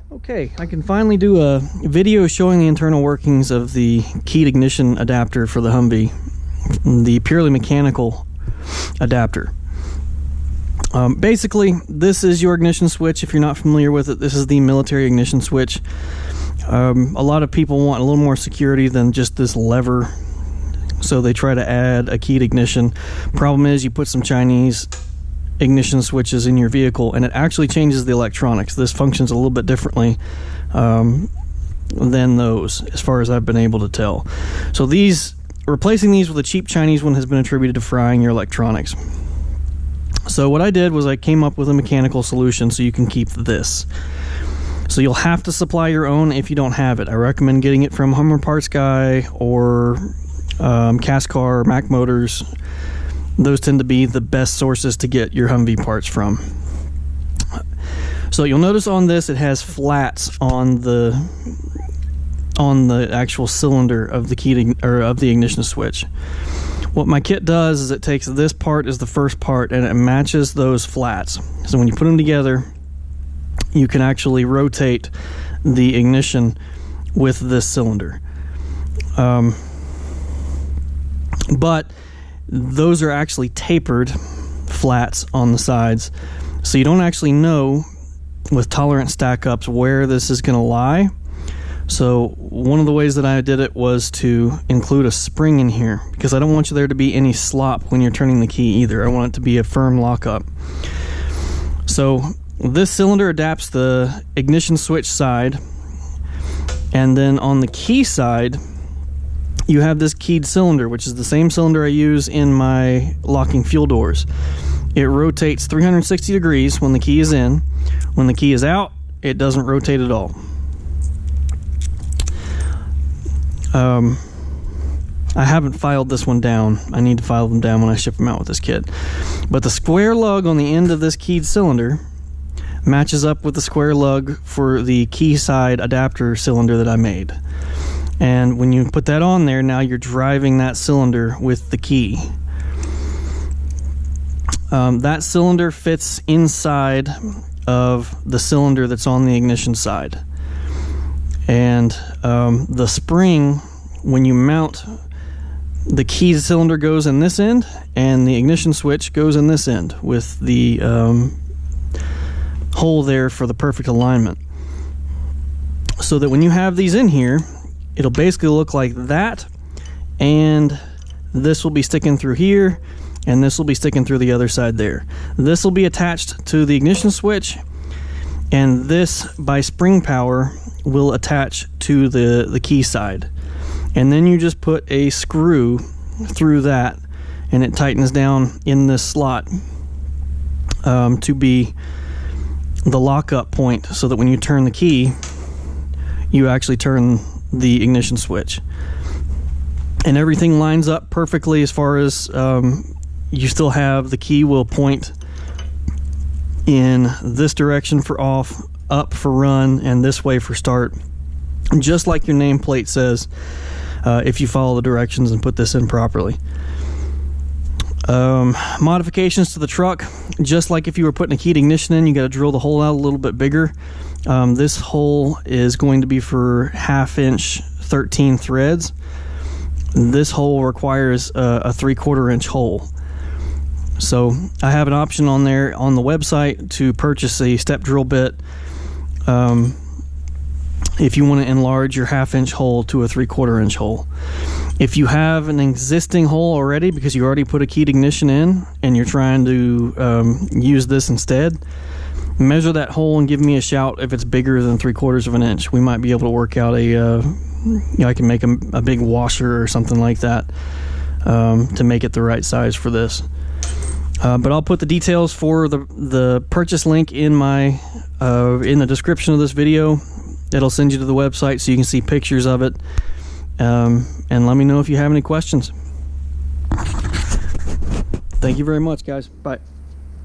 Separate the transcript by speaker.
Speaker 1: Okay, I can finally do a video showing the internal workings of the keyed ignition adapter for the Humvee, the purely mechanical adapter. Basically, this is your ignition switch. If you're not familiar with it, this is the military ignition switch. A lot of people want a little more security than just this lever, so they try to add a keyed ignition. Problem is, you put some Chinese ignition switches in your vehicle and it actually changes the electronics. This functions a little bit differently than those, as far as I've been able to tell. So replacing these with a cheap Chinese one has been attributed to frying your electronics. So what I did was I came up with a mechanical solution so you can keep this. So you'll have to supply your own if you don't have it. I recommend getting it from Hummer Parts Guy or Cascar, Mac Motors. Those tend to be the best sources to get your Humvee parts from. So you'll notice on this it has flats on the actual cylinder of the the ignition switch. What my kit does is it takes this part as the first part and it matches those flats. So when you put them together, you can actually rotate the ignition with this cylinder. But those are actually tapered flats on the sides, so you don't actually know with tolerance stack-ups where this is going to lie. So one of the ways that I did it was to include a spring in here, because I don't want there to be any slop when you're turning the key either. I want it to be a firm lockup. So this cylinder adapts the ignition switch side, and then on the key side you have this keyed cylinder, which is the same cylinder I use in my locking fuel doors. It rotates 360 degrees when the key is in. When the key is out, it doesn't rotate at all. I haven't filed this one down. I need to file them down when I ship them out with this kit. But the square lug on the end of this keyed cylinder matches up with the square lug for the key side adapter cylinder that I made. And when you put that on there, now you're driving that cylinder with the key. That cylinder fits inside of the cylinder that's on the ignition side. And the spring, when you mount, the key cylinder goes in this end and the ignition switch goes in this end with the hole there for the perfect alignment. So that when you have these in here, it'll basically look like that, and this will be sticking through here, and this will be sticking through the other side there. This will be attached to the ignition switch, and this, by spring power, will attach to the key side. And then you just put a screw through that, and it tightens down in this slot to be the lockup point, so that when you turn the key, you actually turn the ignition switch, and everything lines up perfectly as far as you still have the key will point in this direction for off, up for run, and this way for start, just like your nameplate says, if you follow the directions and put this in properly. Modifications to the truck, just like if you were putting a keyed ignition in, you got to drill the hole out a little bit bigger. This hole is going to be for 1/2 inch 13 threads. This hole requires a 3/4 inch hole. So I have an option on there on the website to purchase a step drill bit if you want to enlarge your 1/2 inch hole to a 3/4 inch hole. If you have an existing hole already, because you already put a keyed ignition in and you're trying to use this instead, measure that hole and give me a shout if it's bigger than 3/4 inch. We might be able to work out I can make a big washer or something like that to make it the right size for this. But I'll put the details for the purchase link in the description of this video. It'll send you to the website so you can see pictures of it. And let me know if you have any questions. Thank you very much, guys. Bye.